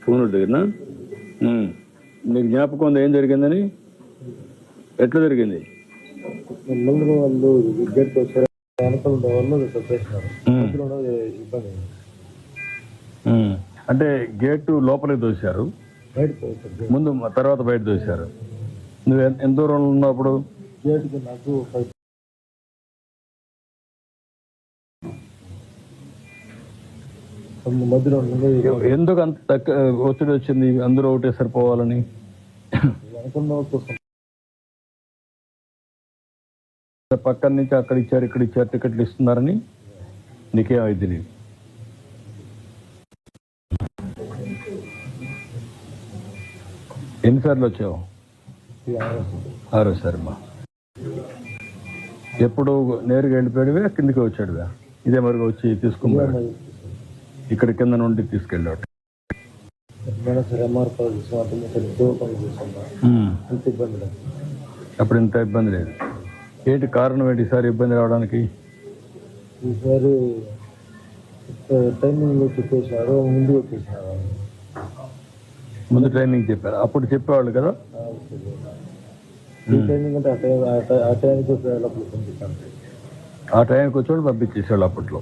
Phone దగ్గరనా? నీకు జ్ఞాపకం ఉంది ఏం జరిగిందని? ఎట్లా జరిగింది? వాళ్ళు అంటే గేటు లోపలికి దోశారు, ముందు తర్వాత బయట దోశారు. నువ్వు ఎంత దూరంలో ఉన్నావు అప్పుడు? గేటుకి నాకు మధ్యలో ఎందుకు అంత ఒత్తిడి వచ్చింది అందరూ ఒకటే సరిపోవాలని? పక్కన నుంచి అక్కడ ఇచ్చారు ఇక్కడ ఇచ్చారు టికెట్లు ఇస్తున్నారని నీకేమైంది? నీకు ఎన్నిసార్లు వచ్చావు? 6సారి. మా ఎప్పుడు నేరుగా వెళ్ళిపోయాడువే కిందికి వచ్చాడువే? ఇదే మరిగా వచ్చి తీసుకున్నాడు ఇక్కడ కింద నుండి తీసుకెళ్ళాడు. అప్పుడు ఇంత ఇబ్బంది లేదు. ఏంటి కారణం ఏంటి ఈసారి ఇబ్బంది రావడానికి? ఈసారి ట్రైనింగ్ చెప్పేసారు, ముందు వచ్చేసారు. ముందు ట్రైనింగ్ చెప్పారు, అప్పుడు చెప్పేవాళ్ళు కదా? ట్రైనింగ్ అంటే ఆ టైంకి వచ్చేవాళ్ళు పంపించేసేవాళ్ళు అప్పట్లో.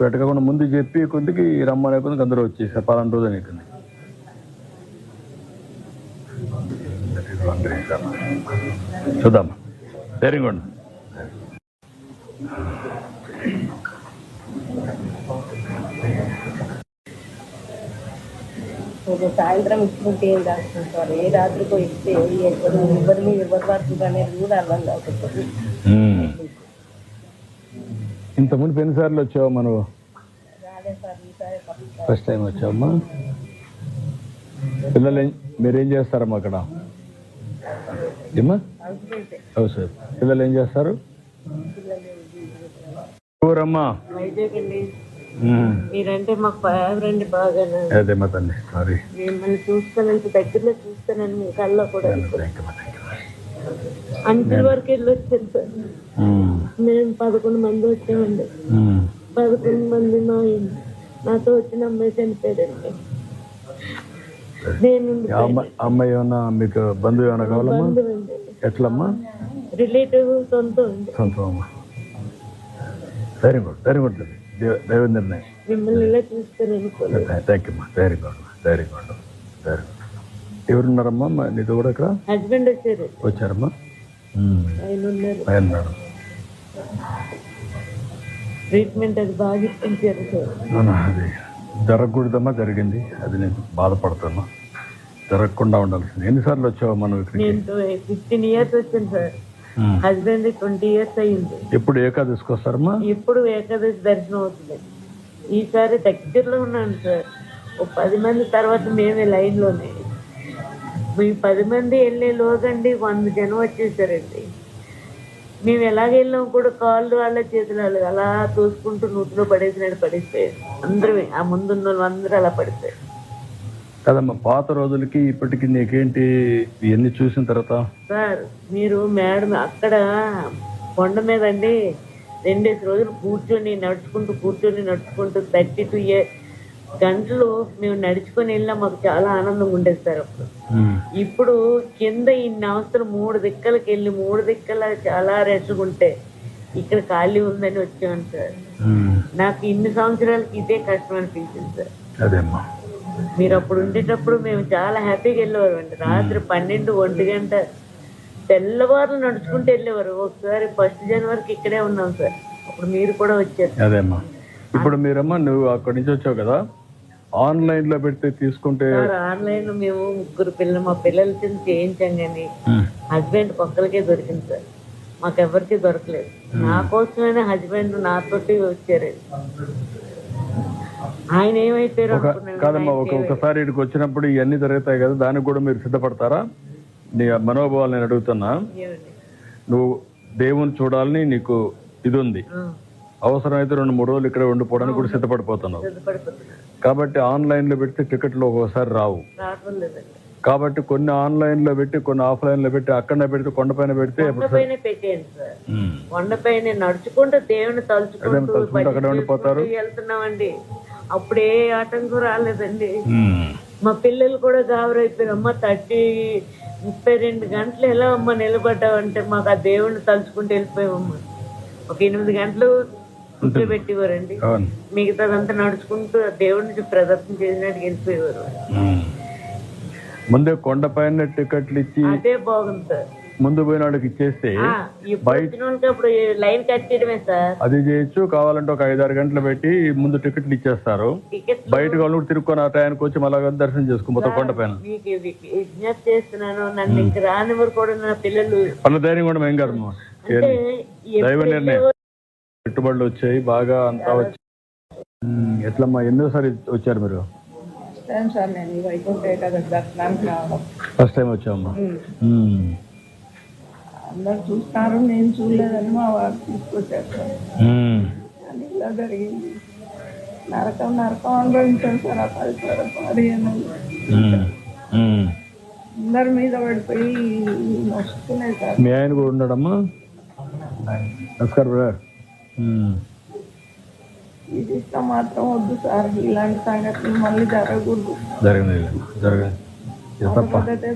పెట్టకుండా ముందు చెప్పి కొద్దికి రమ్మనే కొద్దికి అందరూ వచ్చేసారు. 12 రోజులు అయిపోయింది. చూద్దామా? ధైర్యంగా ఉండు. సాయంత్రం ఇచ్చుకుంటే ఏం చేస్తాం సార్, ఏ రాత్రికో ఇస్తే ఎవరి మీద ఎవరు పడుతుంది అనేది కూడా అర్థం కాకపోతే. ఇంత ముందు ఎన్నిసార్లు వచ్చావు మనం? రాలే సార్, ఈసారి ఫస్ట్ టైం వచ్చావమ్మా. పిల్లలు మీరేం చేస్తారమ్మా అక్కడ? ఏమ్మా? House wife. పిల్లలు ఏం చేస్తారు? ఊరమ్మా? వైజాగ్ అండి. మీరంటే మాకు ఫేవరెట్ బాగా. అదే మా తల్లి, సారీ. మిమ్మల్ని చూస్తానంత దగ్గరలో చూస్తానని మీ కళ్ళలో కూడా అంచెల వరకు వెళ్ళి వచ్చాను సార్. మేము 11 మంది వచ్చామండి. 11 మంది నాతో వచ్చిన అమ్మాయి చనిపోయాడండి. నేను అమ్మాయి ఏమన్నా మీకు బంధువు ఏమైనా కావాలమ్మా? బంధువండి. ఎట్లమ్మా? రిలేటివ్ సొంతం అండి. సొంతం అమ్మా. Very good, very good. దైవ నిర్ణయం. మిమ్మల్ని ఇలా చూస్తాను అనుకోలేదు. థ్యాంక్ యూ అమ్మా. Very good, very good, very good. ఎవరున్నారమ్మా నీతో కూడా ఇక్కడ? హస్బెండ్ వచ్చారు. వచ్చారమ్మా? ఆయన ఉన్నారు. ఆయన ఉన్నాడు. ట్రీట్మెంట్ అది బాగా ఇప్పించారు సార్. అది జరగకూడదమ్మా, జరిగింది. అది నేను బాధపడుతున్నా. జరగకుండా ఉండాల్సింది. ఎన్నిసార్లు వచ్చావు మనం ఇక్కడికి? నేను 15 years వచ్చాను సార్. హస్బెండ్ 20 years అయ్యింది. ఎప్పుడు ఏకాదశికి వస్తారమ్మా? ఎప్పుడు ఏకాదశి దర్శనం అవుతుంది. ఈసారి దగ్గరలో ఉన్నాను సార్. ఓ 10 మంది తర్వాత మేమే లైన్లోనే. మీ 10 మంది వెళ్ళే లోగండి 100 జనం వచ్చేసారండి. మేము ఎలాగ వెళ్ళాం కూడా కాళ్ళు వాళ్ళ చేతులు వాళ్ళు అలా తోసుకుంటూ నూతిలో పడేసినట్టు పడిపోయారు. అందరూ ఆ ముందున్న వాళ్ళు అందరూ అలా పడిపోయారు. కదమ్మా, పాత రోజులకి ఇప్పటికి నీకేంటి ఇవన్నీ చూసిన తర్వాత? సార్ మీరు మేడం అక్కడ కొండ మీద అండి 2 రోజులు కూర్చొని నడుచుకుంటూ 32 గంటలు మేము నడుచుకొని వెళ్ళినా మాకు చాలా ఆనందంగా ఉండేది సార్ అప్పుడు. ఇప్పుడు కింద ఇన్ని అవసరం 3 దిక్కలకి వెళ్ళి 3 దిక్కల చాలా రెస్ట్గా ఉంటే ఇక్కడ ఖాళీ ఉందని వచ్చాను సార్. నాకు ఇన్ని సంవత్సరాలకి ఇదే కష్టం అనిపించింది సార్. అదేమ్మా, మీరు అప్పుడు ఉండేటప్పుడు మేము చాలా హ్యాపీగా వెళ్ళేవారు అండి. రాత్రి 12, 1 గంట తెల్లవారులు నడుచుకుంటూ వెళ్ళేవారు. ఒకసారి 1 జనవరికి ఇక్కడే ఉన్నాం సార్. అప్పుడు మీరు కూడా వచ్చారు. అదేమ్మా. ఇప్పుడు మీరమ్మా నువ్వు అక్కడి నుంచి వచ్చావు కదా, ఆన్లైన్ లో పెడితే తీసుకుంటే? ఆన్లైన్ మేము 3 పిల్లలు మా పిల్లల కింద చేయించాం కానీ హస్బెండ్ ఒక్కరికే దొరికింది సార్. మాకెవరికి దొరకలేదు. నా కోసమైనా హస్బెండ్ నాతోటి వచ్చారు. ఆయన ఏమైపోయారు కాదమ్మా, ఒకసారి ఇక్కడికి వచ్చినప్పుడు ఇవన్నీ జరుగుతాయి కదా, దానికి కూడా మీరు సిద్ధపడతారా? నీ మనోభావాలు నేను అడుగుతున్నా. నువ్వు దేవుని చూడాలని నీకు ఇది ఉంది, అవసరమైతే 2-3 రోజులు ఇక్కడ ఉండిపోవడానికి కూడా సిద్ధపడిపోతున్నావు. కాబట్టి ఆన్లైన్ లో పెడితే టికెట్లు ఒక్కోసారి రావు. కాబట్టి కొన్ని ఆన్లైన్ లో పెట్టి, కొన్ని ఆఫ్లైన్ లో పెట్టి, అక్కడనే పెడితే కొండపైన పెడితే కొండపైన నడుచుకుంటూ దేవుని తలుచుకుంటూ అక్కడ ఉండిపోతారు. వెళ్తున్నామండి. అప్పుడే ఆటంకం రాలేదండి. మా పిల్లలు కూడా గాబరైపోయారు. అమ్మ 32 గంటలు ఎలా అమ్మ నిలబడ్డావంటే మాకు ఆ దేవుడిని తలుచుకుంటూ వెళ్ళిపోయామమ్మా. ఒక 8 గంటలు కూర్చోబెట్టేవారండి. మిగతాదంతా నడుచుకుంటూ దేవుడిని ప్రదర్శన చేసినట్టు వెళ్ళిపోయేవారు. ముందే కొండపైన టికెట్లు ఇచ్చి అదే బాగుంది సార్. ముందు పోయిన వాళ్ళకి ఇచ్చేస్తే అప్పుడు లైన్ కట్టడమే సార్. అది చేయొచ్చు. కావాలంటే ఒక 5-6 గంటలు పెట్టి ముందు టికెట్లు ఇచ్చేస్తారు. బయట వాళ్ళు తిరుక్కొని ఆ టైంకి వచ్చి మళ్ళా దర్శనం చేసుకుంటారు కొండపైన. మీకు విజ్ఞప్తి చేస్తున్నాను, నన్ను ఇంక రానివారు కూడా నా పిల్లలు వాళ్ళ ధైర్యం కూడా ఏం కాదు. దైవ నిర్ణయం. పెట్టుబడులు వచ్చాయి బాగా, అంతా వచ్చి. ఎట్లమ్మా, ఎన్నోసారి వచ్చారు మీరు? ఫస్ట్ టైం వచ్చామమ్మా. అందరు చూస్తారు, నేను చూడలేదని మా వారు తీసుకొచ్చారు సార్. అని ఇలా జరిగింది. నరకం అనుభవించాను సార్. ఆ 15 అందరి మీద పడిపోయి వస్తున్నాయి సార్. మీ ఆయన కూడా ఉన్నాడమ్మా? నమస్కారం బ్రదర్. ఇది ఇష్టం మాత్రం వద్దు సార్. ఇలాంటి సంగతులు మళ్ళీ జరగకూడదు. జరగదు.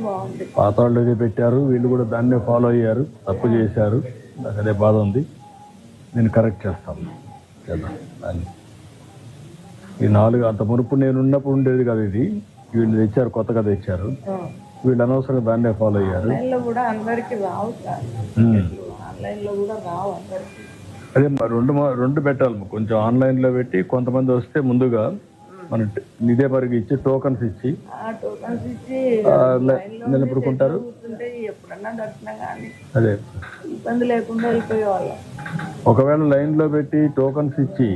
బాగుంది. పాత వాళ్ళు ఏదో పెట్టారు, వీళ్ళు కూడా దాన్నే ఫాలో అయ్యారు, తప్పు చేశారు. నాకు అదే బాధ ఉంది. నేను కరెక్ట్ చేస్తాను దాన్ని. ఈ 4 అంత మునుపు నేను ఉన్నప్పుడు ఉండేది కదా ఇది. వీళ్ళు తెచ్చారు, కొత్తగా తెచ్చారు. వీళ్ళు అనవసరంగా దాన్నే ఫాలో అయ్యారు. అదే 2 పెట్టాలి. కొంచెం ఆన్లైన్లో పెట్టి కొంతమంది వస్తే ముందుగా మన ఇదే మరికి ఇచ్చి టోకన్స్ ఇచ్చి ఆ టోకన్స్ ఇచ్చి నిలబడుకుంటారు. కూర్చుంటే ఎప్పుడన్నా దర్శనం కానీ అదే ఇబ్బంది లేకుండా వెళ్ళిపోయేవాళ్ళం. ఒకవేళ లైన్లో పెట్టి టోకన్స్ ఇచ్చి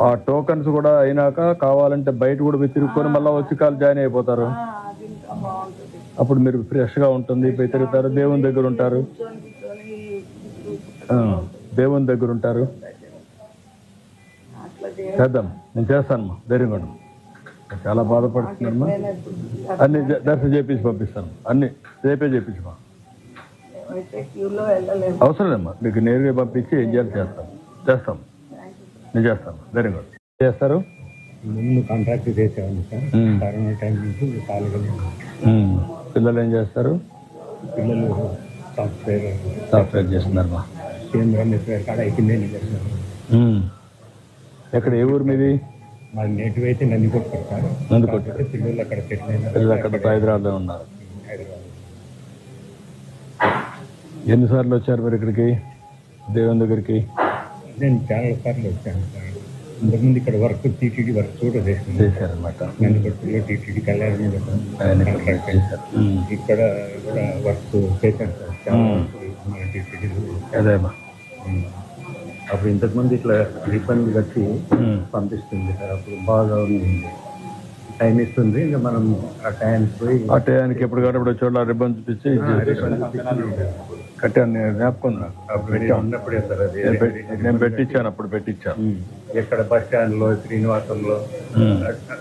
ఆ టోకన్స్ కూడా అయినాక కావాలంటే బయట కూడా పోయి తిరుక్కొని మళ్ళీ వచ్చి కాలు జాయిన్ అయిపోతారు. అది ఇంకా బాగుంటుంది. అప్పుడు మీరు ఫ్రెష్గా ఉంటుంది, పోయి తిరుగుతారు, దేవుని దగ్గర ఉంటారు. దేవుని దగ్గర ఉంటారు. అట్లా చేద్దాం, నేను చేస్తానమ్మా, ధైర్యంగా ఉండు. చాలా బాధపడుతున్నామ్మా. అన్ని దర్శనం చేపించి పంపిస్తాను, అన్ని రేపే చేపించమా. క్యూలో వెళ్ళలేము. అవసరం లేమ్మా, మీకు నేరుగా పంపించి ఏం చేయాలి చేస్తాం. నేను చేస్తాను, ధైర్యంగా ఉండు. చేస్తారు. ముందు కాంట్రాక్ట్ చేసేవాడిని సార్. కరోనా టైం నుంచి ఖాళీగా పిల్లలు ఏం చేస్తారు? పిల్లలు సాఫ్ట్వేర్ చేస్తున్నారమ్మా. కేంద్రం నెట్వేర్ కాడ అయిపోయిందని చేస్తున్నారు. ఎక్కడ, ఏ ఊరు మీది? మా నేటివ్ అయితే నందికొట్టు సార్. నందికొట్టు. పిల్లలు అక్కడ సెటిల్ అయినారు. పిల్లలు అక్కడ హైదరాబాద్లో ఉన్నారు. హైదరాబాద్ ఎన్నిసార్లు వచ్చారు మీరు ఇక్కడికి, దేవుని దగ్గరికి? నేను చాలా సార్లు వచ్చాను సార్. ఇంతకుముందు ఇక్కడ వర్క్ టీటీడీ వర్క్ కూడా చేశారనమాట. నందికొట్టులో టీటీడీ కళ్యాణ్ కాంట్రాక్ట్ చేశారు. ఇక్కడ కూడా వర్క్ చేశాను సార్. చాలా వర్క్ మన టీటీడీలో. అదేమ్మా. అప్పుడు ఇంతకుముందు ఇట్లా రిఫండ్ కట్టి పంపిస్తుంది సార్. అప్పుడు బాగా ఉంది, టైం ఇస్తుంది. ఇంకా మనం ఆ టైంకి పోయి ఆ టైంకి ఎప్పుడు కాబట్టి చోట్ల రిబ్బన్ చూపించి కట్టాను. నేను జ్ఞాపకం ఉన్నప్పుడే సార్ అది. నేను పెట్టించాను, అప్పుడు పెట్టించాను. ఎక్కడ బస్ స్టాండ్లో శ్రీనివాసంలో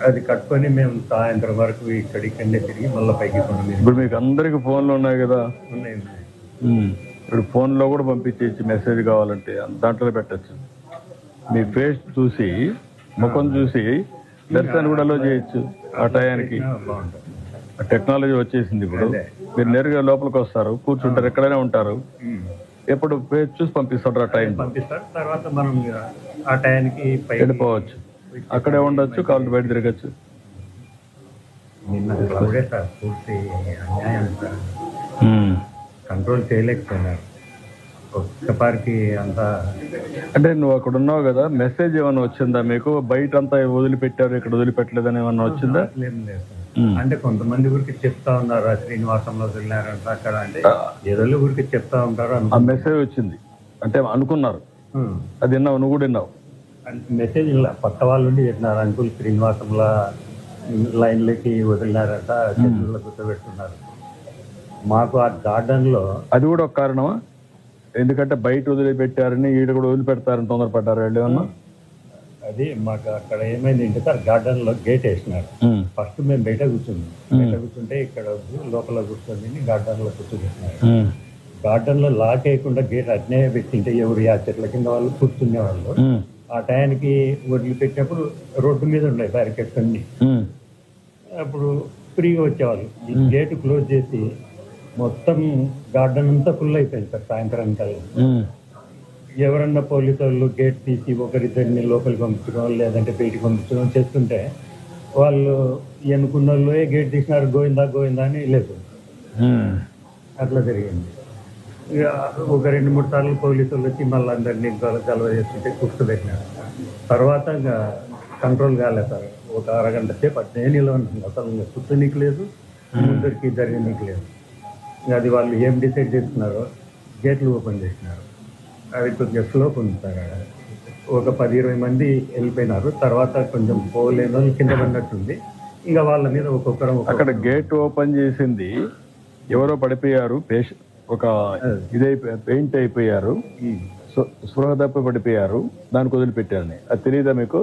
అది కట్టుకొని మేము సాయంత్రం వరకు ఇక్కడికనే తిరిగి మళ్ళీ పైకి కొండ. ఇప్పుడు మీకు అందరికి ఫోన్లు ఉన్నాయి కదా, ఉన్నాయి. ఇప్పుడు ఫోన్లో కూడా పంపించేసి మెసేజ్ కావాలంటే దాంట్లో పెట్టచ్చు. మీ ఫేస్ చూసి, ముఖం చూసి దర్శనం కూడా అలో చేయొచ్చు. ఆ టయానికి బాగుంటుంది. టెక్నాలజీ వచ్చేసింది. ఇప్పుడు మీరు నేరుగా లోపలికి వస్తారు, కూర్చుంటారు, ఎక్కడైనా ఉంటారు. ఎప్పుడు ఫేస్ చూసి పంపిస్తారు. ఆ టైం పంపిస్తారు. తర్వాత మనం ఆ టయానికి వెళ్ళిపోవచ్చు, అక్కడే ఉండొచ్చు, కాళ్ళు బయట తిరగచ్చు. నిన్న క్లౌడే సార్, పూర్తి అన్యాయం సార్. కంట్రోల్ చేయలేకపోయినారు ఒక్కపారికి అంతా. అంటే నువ్వు అక్కడ ఉన్నావు కదా, మెసేజ్ ఏమైనా వచ్చిందా మీకు? బయట అంతా వదిలిపెట్టారు, ఇక్కడ వదిలిపెట్టలేదని ఏమన్నా వచ్చిందా? ఏం లేదు సార్. అంటే కొంతమంది ఊరికి చెప్తా ఉన్నారు, శ్రీనివాసంలో వెళ్ళారంట అక్కడ. అంటే ఏదో ఊరికి చెప్తా ఉంటారు. ఆ మెసేజ్ వచ్చింది అంటే అనుకున్నారు. అది విన్నావు, నువ్వు కూడా విన్నావు? మెసేజ్ ఇలా పక్క వాళ్ళు ఉండి చెప్పినారు, అంకుల్ శ్రీనివాసంలో లైన్లకి వదిలినారంట, చెట్లలో గుర్తుపెట్టుకున్నారు. మాకు ఆ గార్డెన్లో అది కూడా ఒక కారణమా? ఎందుకంటే బయట వదిలిపెట్టారని ఈడ కూడా వదిలిపెడతారని తొందరపడ్డారు వాళ్ళు ఏమన్నా? అది మాకు అక్కడ ఏమైంది అంటే సార్, గార్డెన్లో గేట్ వేసినారు. ఫస్ట్ మేము బయట కూర్చుంటే ఇక్కడ లోపల కూర్చొని గార్డెన్లో కూర్చోబెట్టినారు. గార్డెన్లో లాక్ వేయకుండా గేట్ అట్నే పెట్టింటే ఎవరు ఆ చెట్ల కింద వాళ్ళు కూర్చునేవాళ్ళు. ఆ టయానికి వదిలిపెట్టినప్పుడు రోడ్డు మీద ఉన్నాయి బ్యారికేడ్స్ అన్ని. అప్పుడు ఫ్రీగా వచ్చేవాళ్ళు. ఈ గేట్ క్లోజ్ చేసి మొత్తం గార్డెన్ అంతా ఫుల్ అయిపోయింది సార్. సాయంత్రానికల్లా ఎవరన్నా పోలీసు వాళ్ళు గేట్ తీసి ఒకరిద్దరిని లోపలికి పంపించడం, లేదంటే బయటికి పంపించడం చేస్తుంటే వాళ్ళు ఎన్నుకున్న వాళ్ళు గేట్ తీసినారు, గోవిందా గోవిందా అని లేదు. అట్లా జరిగింది. ఇక ఒక 2-3 సార్లు పోలీసు వాళ్ళు వచ్చి మళ్ళీ అందరినీ గలవ చేస్తుంటే కూర్చోబెట్టినారు. తర్వాత ఇంకా కంట్రోల్ కాలేదు సార్. ఒక అరగంట సేపు అట్నే నిలవన్నాను. అసలు కూర్చోనీకి లేదు, ముందరికి జరగనీకి లేదు. అది వాళ్ళు ఏం డిసైడ్ చేస్తున్నారు, గేట్లు ఓపెన్ చేసినారు. అది కొద్దిగా స్లోప్ ఉంది సార్. ఒక 10-20 మంది వెళ్ళిపోయినారు. తర్వాత కొంచెం పోలేని వాళ్ళు కింద పడినట్టుంది. ఇంకా వాళ్ళ మీద ఒక్కొక్కరు అక్కడ గేట్ ఓపెన్ చేసింది ఎవరో పడిపోయారు, ఒక ఇదైపోయి పెయింట్ అయిపోయారు, స్పృహ తప్పి పడిపోయారు, దానికి వదిలిపెట్టారని. అది తెలియదా మీకు?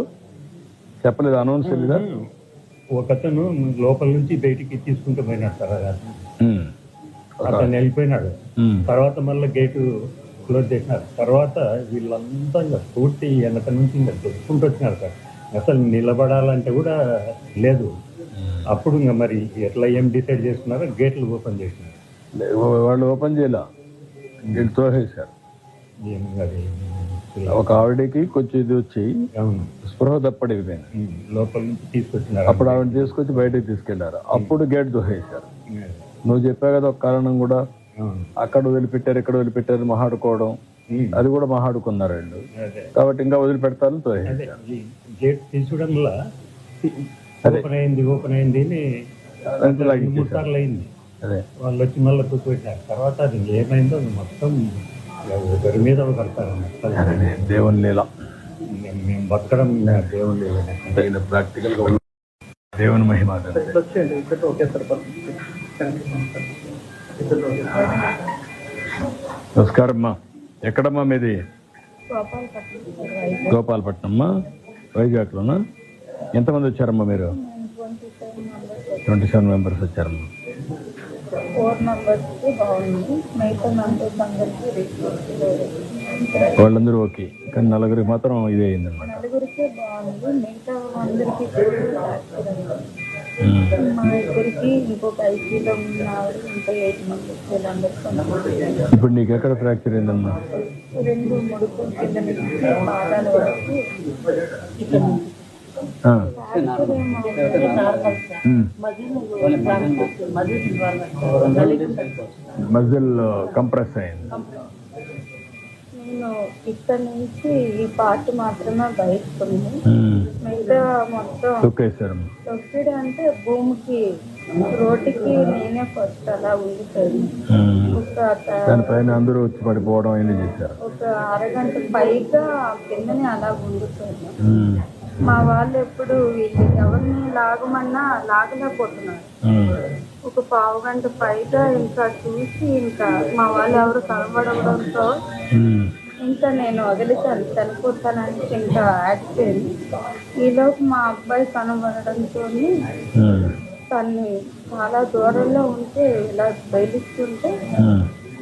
చెప్పలేదు, అనౌన్స్ తెలీదా? ఒకతను లోపల నుంచి బయటికి తీసుకుంటూ పోయినాడు సార్. అతను వెళ్ళిపోయినాడు. తర్వాత మళ్ళీ గేటు క్లోజ్ చేసినారు. తర్వాత వీళ్ళంతా ఇంకా పూర్తి వెనక నుంచి ఇంకా దొరుకుంటూ వచ్చినారు సార్. అసలు నిలబడాలంటే కూడా లేదు. అప్పుడు ఇంకా మరి ఎట్లా ఏం డిసైడ్ చేస్తున్నారో గేట్లు ఓపెన్ చేసినారు. వాళ్ళు ఓపెన్ చేయలే, గేట్ తోసేశారు. ఒక ఆవిడకి కొంచెం ఇది వచ్చి స్పృహ తప్పడిపోయింది, లోపల నుంచి తీసుకొచ్చినారు. అప్పుడు ఆవిడ తీసుకొచ్చి బయటకు తీసుకెళ్లారు. అప్పుడు గేట్ తోసేశారు. నువ్వు చెప్పావు కదా ఒక కారణం కూడా, అక్కడ వదిలిపెట్టారు, ఇక్కడ వదిలిపెట్టారు, మాట్లాడుకోవడం. అది కూడా మాట్లాడుకున్నారు వీళ్ళు. అదే కాబట్టి ఇంకా వదిలిపెడతాను అదే ఈ గేట్ తీసుకోవడం వల్ల ఓపెన్ అయింది అని అంతే లాగా 3 సార్లు అయింది. అదే వాళ్ళు వచ్చి మళ్ళీ కూర్చోబెట్టారు. తర్వాత అది ఏమైందో అది మొత్తం ఒకరి మీద కడతారు అన్నట్టు. అదే దేవుని లీల. మేము బతకడం దేవుని లీలనే. తగిన ప్రాక్టికల్ గా దేవుని మహిమ. అదే. నమస్కారం అమ్మా. ఎక్కడమ్మా మీది? గోపాలపట్నం అమ్మా, వైజాగ్లోనా? ఎంతమంది వచ్చారమ్మా మీరు? 27 మెంబర్స్ వచ్చారమ్మా. 4 మెంబర్స్కి బాగుంది, మిగతా మెంబర్స్ అందరికీ వాళ్ళందరూ ఓకే, కానీ 4 మాత్రం ఇదే అయిందనమాట. 4కే బాగుంది, మిగతా అందరికీ మా ఇద్దరికి ఇంకొక ఐసీలో ఉన్నారు, ఇంకా 8 మెంబర్స్ వీళ్ళందరికీ. ఇప్పుడు నీకు ఎక్కడ ఫ్రాక్చర్ అయిందమ్మా? 2 ముడుకుల కింద నుంచి పాదాల వరకు ఇక్కడ నుంచి. మజిల్ కంప్రెస్ అయింది. నేను ఇక్కడ నుంచి ఈ పార్ట్ మాత్రమే బయటకు ఉంది, మిగతా మొత్తం తొక్కిడు అంటే భూమికి రోడ్డుకి నేనే ఫస్ట్ అలా ఉండిపోయింది. దానిపైన అందరూ వచ్చి పడిపోవడం అయింది చేశారు. ఒక అరగంట పైగా కిందనే అలా ఉండిపోయింది. మా వాళ్ళు ఎప్పుడు వీళ్ళు ఎవరిని లాగమన్నా లాగలేకపోతున్నారు. ఒక 1/2 గంట పైగా ఇంకా చూసి ఇంకా మా వాళ్ళు ఎవరు కనబడడంతో ఇంకా నేను వదిలితాను, చనిపోతానని ఇంకా యాక్సిడెంట్. ఈలోపు మా అబ్బాయి కనబడడంతో తన్ని చాలా దూరంలో ఉంటే ఇలా బయలుస్తుంటే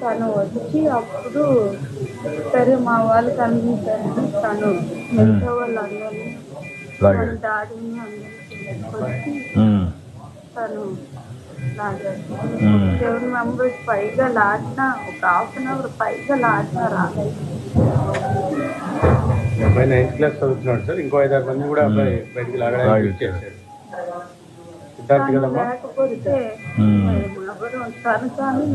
తను వచ్చి అప్పుడు సరే మా వాళ్ళు కనిపించారు. తను మిగతా వాళ్ళందరినీ డాడీని అందరికీ తను లాగారు. 7 మెంబర్స్ పైగా లాడినా, ఒక 1/2 అవర్ పైగా లాడినా రాలేదు. అబ్బాయి 9th క్లాస్ చదువుతున్నాడు సార్. ఇంకో 5-6 మంది కూడా అబ్బాయి బయటికి లాగడానికి వచ్చేసాడు. లేకపోతే ఎవరు తను కానీ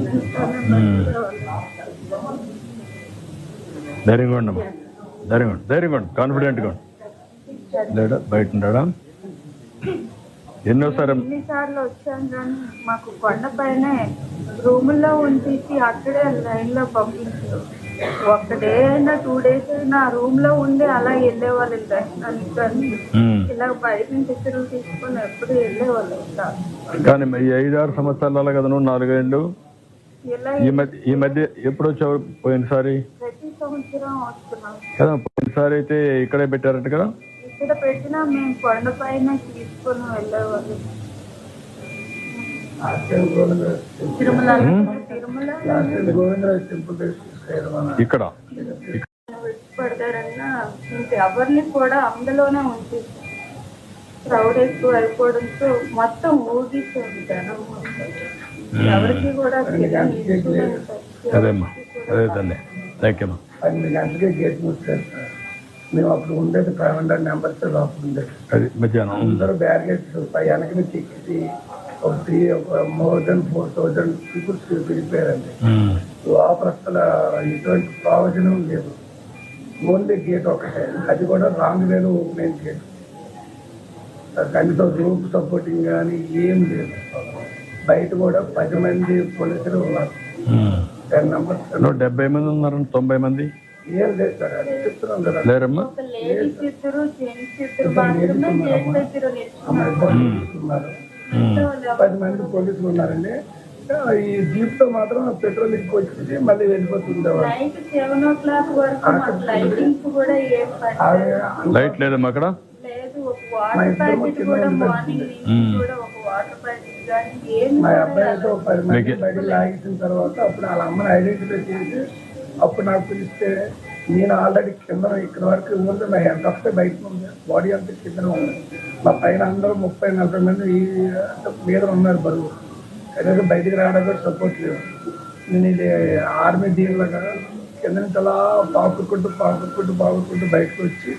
ధైర్యంగా ఉండమ్మా, ధైర్యంగా ఉండు, కాన్ఫిడెంట్గా ఉండు. లేడా బయట ఉన్నాడా? ఎన్నిసార్లు వచ్చాను కానీ మాకు కొండపైనే రూముల్లో ఉంచేసి అక్కడే లైన్లో పంపించారు. ఒక డే అయినా 2 days అయినా రూమ్ లో ఉండి అలా వెళ్ళేవాళ్ళు దర్శనానికి, కానీ ఇలా బయట నుంచి ఇతరులు తీసుకొని ఎప్పుడు వెళ్ళేవాళ్ళు. కానీ ఈ 5-6 సంవత్సరాల కదా, నువ్వు 4 ఏళ్ళు ఈ మధ్య ఎప్పుడు వచ్చావు? పోయినసారి ప్రతి సంవత్సరం వస్తున్నాం కదా. పోయినసారి అయితే ఇక్కడే పెట్టారట కదా. ఇక్కడ పెట్టినా మేము కొండపైన తీసుకొని వెళ్ళేవాళ్ళు. ఇక్కడ పడతారన్నా ఇంకెవరిని కూడా అందులోనే ఉంచి క్రౌడ్ ఎక్కువ అయిపోవడంతో మొత్తం ఊగిస్తుంది జనం. ఎవరికి కూడా అదేమ్మా, అదే తల్లి. థ్యాంక్ యూ అమ్మా. 8 గంటలకే గేట్ మూసారు సార్. మేము అప్పుడు ఉండేది 500 మెంబర్స్ లోపల ఉండేది. అది మధ్యాహ్నం అందరూ బ్యారిగేట్స్ వెనక నుంచి ఎక్కిసి ఒక మోర్ దెన్ 4000 పీపుల్స్ విడిపోయారండి. లోపల అసలు ఎటువంటి ప్రయోజనం లేదు. ఓన్లీ గేట్ ఒకటే, అది కూడా రాంగ్ వేలో ఓపెన్ అయిన గేట్. కనీసం రూప్ సపోర్టింగ్ కానీ ఏం లేదు. బయట కూడా 10 మంది పోలీసులు ఉన్నారు. 10 మెంబర్స్. 70 మంది ఉన్నారు, 90 మంది ఏం లేదు సార్, అది చెప్తున్నాం కదా. లేరమ్మా, లేడీస్ ఇద్దరు జెంట్స్ ఇద్దరు మాత్రమే గేట్ దగ్గర ఉన్నారు. 10 మంది పోలీసులు ఉన్నారండి. ఈ జీప్ తో మాత్రం పెట్రోల్ ఎక్కువ వచ్చేసి మళ్ళీ వెళ్ళిపోతుంది. నైట్ 7 o'clock వరకు లైటింగ్స్ కూడా ఏం లైట్ లేదమ్మా అక్కడ. లేదు. ఒక వాటర్ ప్యాకెట్ కూడా మార్నింగ్ నుంచి కూడా ఒక వాటర్ ప్యాకెట్ కానీ ఏం. మా అబ్బాయితో 10 మంది బయట లాగేసిన తర్వాత అప్పుడు వాళ్ళ అమ్మని ఐడెంటిఫై చేసి అప్పుడు నాకు పిలిస్తే నేను ఆల్రెడీ కింద ఇక్కడ వరకు ఉంది. నా హెడ్ ఒకటే బయట ఉంది, బాడీ అంతా కింద ఉంది. మా పైన అందరూ 30-40 మంది ఈ మీద ఉన్నారు బరువు. కనీసం బయటికి రావడానికి సపోర్ట్ లేదు. నేను ఇది ఆర్మీ దీనిలాగా కింద నుంచి అలా పాకుకుంటూ బయటకు వచ్చి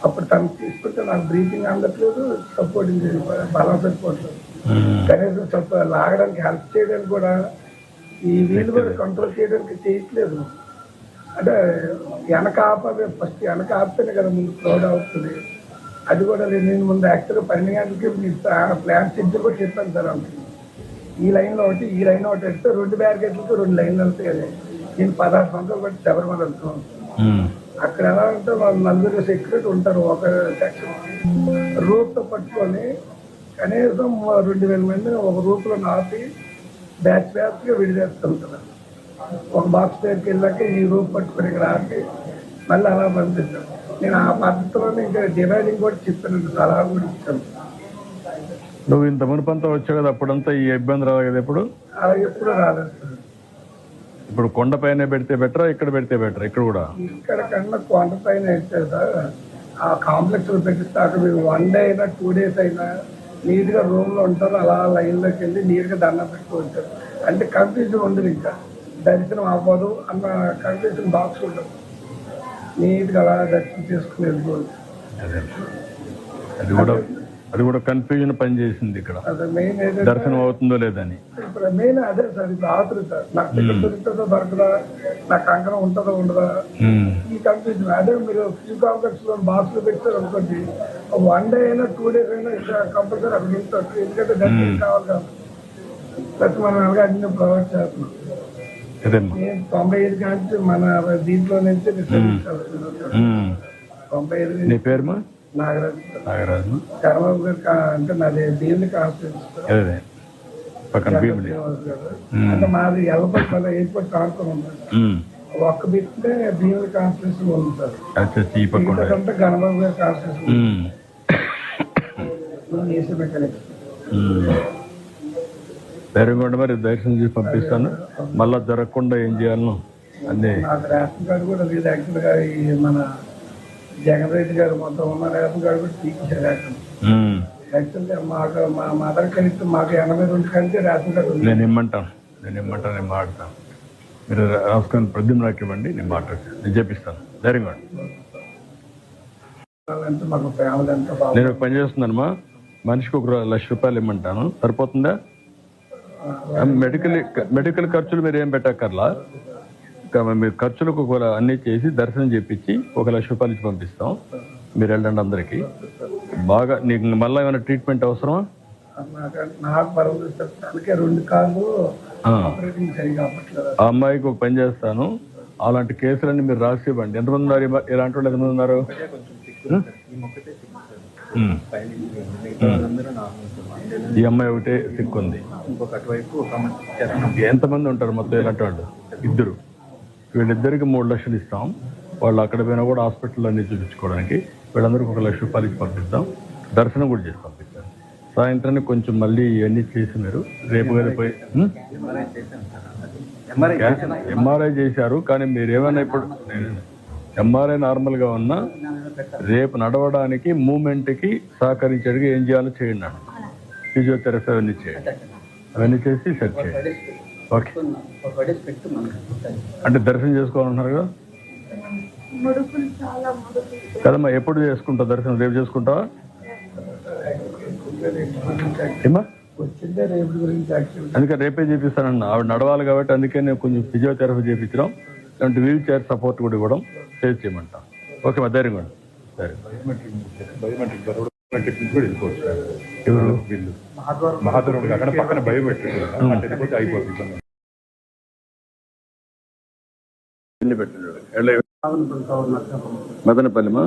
అప్పుడు తను తీసుకుంటే నాకు బ్రీతింగ్ అందట్లేదు, సపోర్టింగ్ బలం సరిపోవట్లేదు. కనీసం లాగడానికి హెల్ప్ చేయడానికి కూడా ఈ వీళ్ళు కూడా కంట్రోల్ చేయడానికి చేయట్లేదు. అంటే వెనక ఆపాలి, ఫస్ట్ వెనక ఆపితేనే కదా ముందు క్రౌడ్ అవుతుంది. అది కూడా నేను ముందు యాక్చువల్గా 12 గంటలకి మీకు ప్లాన్ షెడ్యూల్ కూడా చెప్పాను సార్. అందుకు ఈ లైన్లో ఒకటి, ఈ లైన్ ఒకటి వెళ్తే 2 బ్యారికేడ్లకి 2 లైన్లు వెళ్తాయి. నేను 16 సంవత్సరాలు బట్టి శబరిమల వెళ్తున్నాను. అక్కడ ఎలా అంటే వాళ్ళు 4 సెక్యూరిటీ ఉంటారు ఒక సెక్షన్. రూప్తో పట్టుకొని కనీసం 2000 మందిని ఒక రూప్లో నాపి బ్యాచ్ బ్యాచ్గా విడిదేస్తుంటారు. ఒక బాక్స్ దగ్గరికి వెళ్ళాక ఈ రూప్ పట్టుకొని ఇక్కడ ఆపి మళ్ళీ అలా పంపిస్తాను. నేను ఆ పద్ధతిలోనే ఇంకా డివైడింగ్ కూడా చెప్పాను, సలహా కూడా ఇచ్చాను. నువ్వు ఇంత మునుపంతా వచ్చావు కదా, అప్పుడంతా ఈ ఇబ్బంది రాదు కదా ఇప్పుడు? అలా ఎప్పుడు రాలేదు సార్. ఇప్పుడు కొండపైన పెడితే బెటరా, ఇక్కడ పెడితే బెటరా? ఇక్కడ కూడా ఇక్కడ కన్నా కొండ పైన అయితే సార్ ఆ కాంప్లెక్స్ లో పెట్టిస్తే అక్కడ మీరు 1 డే అయినా 2 డేస్ అయినా నీట్ గా రూమ్ లో ఉంటారు. అలా లైన్లోకి వెళ్ళి నీట్ గా దండం పెట్టుకుంటారు. అంటే కన్ఫ్యూజన్ ఉండదు, ఇంకా దర్శనం అవ్వదు అన్న కన్ఫ్యూజన్ బాక్స్ ఉండదు. నీట్ గా అలా దర్శనం చేసుకుని వెళ్ళిపోవచ్చు. అది కూడా కన్ఫ్యూజన్ పనిచేసింది ఇక్కడ, అదే మెయిన్ ఏదైతే దర్శనం అవుతుందో లేదని. ఇప్పుడు మెయిన్ అదే సార్. ఇప్పుడు ఆతృత నాకు టికెట్ దొరుకుతుందో దొరకదా, నాకు కంకణం ఉంటుందో ఉండదా, ఈ కన్ఫ్యూజన్. అదే మీరు ఫ్యూ కాంప్లెక్స్ లో బాక్స్ లో పెట్టారు అనుకోండి, 1 డే అయినా 2 డేస్ అయినా కంపల్సరీ అక్కడ ఉంటారు. ఎందుకంటే దర్శనం కావాలి కాబట్టి ప్రతి మనం అలాగే అన్ని ప్రొవైడ్ చేస్తున్నాం. 95 కానీ మన దీంట్లో నుంచి 95. నీ పేరు నాగరాజు. నాగరాజు కర్మబాబు గారు అంటే నాది భీముని కాన్స్టిట్యూన్సీ, పక్కన భీముడి. అంటే మాది ఎల్లపల్లి మళ్ళీ ఎయిర్పోర్ట్ కానుకొని ఉంటుంది. ఒక్క బిట్టే భీముని కాన్స్టిట్యూన్సీ ఉంది సార్. అంటే గణబాబు గారి కాన్స్టిట్యూన్సీ ఏసీ మెకానిక్. ధైర్యంగా మరి దర్శనం చేసి పంపిస్తాను. మళ్ళా జరగకుండా ఏం చేయాలను అన్నీ. నాకు రేషన్ కార్డు కూడా లేదు యాక్చువల్గా. ఈ మన జగన్ రెడ్డి గారు మొత్తం ఉన్న రేషన్ కార్డు కూడా తీసేశారు. యాక్చువల్గా మాకు మా మదర్ కలిస్తే మాకు 82 కలిసి రేషన్ కార్డు ఉంది. నేను ఇమ్మంటాను, నేను మాట్లాడతాను. మీరు రాసుకొని ప్రద్యుమ్న నాకు ఇవ్వండి, నేను మాట్లాడతాను, నేను చేపిస్తాను. ధైర్యంగా అంటే మాకు ఫ్యామిలీ అంతా బాగా. నేను పని చేస్తున్నానమ్మా, మనిషికి 1 లక్ష రూపాయలు ఇమ్మంటాను, సరిపోతుందా? మెడికల్ ఖర్చులు మీరు ఏం పెట్టక్కర్లా. మీరు ఖర్చులకు అన్నీ చేసి దర్శనం చేపించి 1 లక్ష రూపాయలు ఇచ్చి పంపిస్తాం. మీరు వెళ్ళండి అందరికి. బాగా నీకు మళ్ళీ ఏమైనా ట్రీట్మెంట్ అవసరమా? నాకు అందుకే 2 కాళ్ళు ఆపరేటింగ్ సరిగా అవ్వట్లేదు. ఆ అమ్మాయికి ఒక పని చేస్తాను, అలాంటి కేసులన్నీ మీరు రాసి ఇవ్వండి. ఎంతమంది ఉన్నారు ఇలాంటి వాళ్ళు? ఎంతమంది ఉన్నారు? ఈ అమ్మాయి ఒకటే సిక్కుంది. ఎంతమంది ఉంటారు మొత్తం ఇలాంటి వాళ్ళు? 2. వీళ్ళిద్దరికి 3 లక్షలు ఇస్తాం. వాళ్ళు అక్కడ పోయినా కూడా హాస్పిటల్ అన్ని చూపించుకోవడానికి వీళ్ళందరికీ 1 లక్ష రూపాయలు ఇచ్చి పంపిస్తాం. దర్శనం కూడా చేసి పంపిస్తాం. సాయంత్రానికి కొంచెం మళ్ళీ ఇవన్నీ చేసి మీరు రేపు పోయి ఎంఆర్ఐ చేశారు. కానీ మీరు ఏమైనా ఇప్పుడు ఎంఆర్ఐ నార్మల్గా ఉన్నా రేపు నడవడానికి మూమెంట్కి సహకరించడానికి ఏం చేయాలో చేయండి. ఫిజియోథెరపీ అవన్నీ చేయండి. అవన్నీ చేసి సెట్ చేయండి. ఓకే. అంటే దర్శనం చేసుకోవాలన్నారు కదా కదమ్మా? ఎప్పుడు చేసుకుంటావు దర్శనం? రేపు చేసుకుంటావా? ఏమా వచ్చిందే రేపు గురించి యాక్చువల్. అందుకే రేపే చేపిస్తానన్న. ఆవిడ నడవాలి కాబట్టి అందుకే నేను కొంచెం ఫిజియోథెరపీ చేయించడం, లేదంటే వీల్ చైర్ సపోర్ట్ కూడా ఇవ్వడం చేసి చేయమంటాం. ఓకే మా ధైర్యం కూడా. సరే బయోమెట్రిక్ కూడా వెళ్ళిపోవచ్చు. ఎవరు? వీళ్ళు మహాదూరుడు అక్కడ పక్కన బయోమెట్రిక్ అయిపోతుంది. మదనపల్లిమా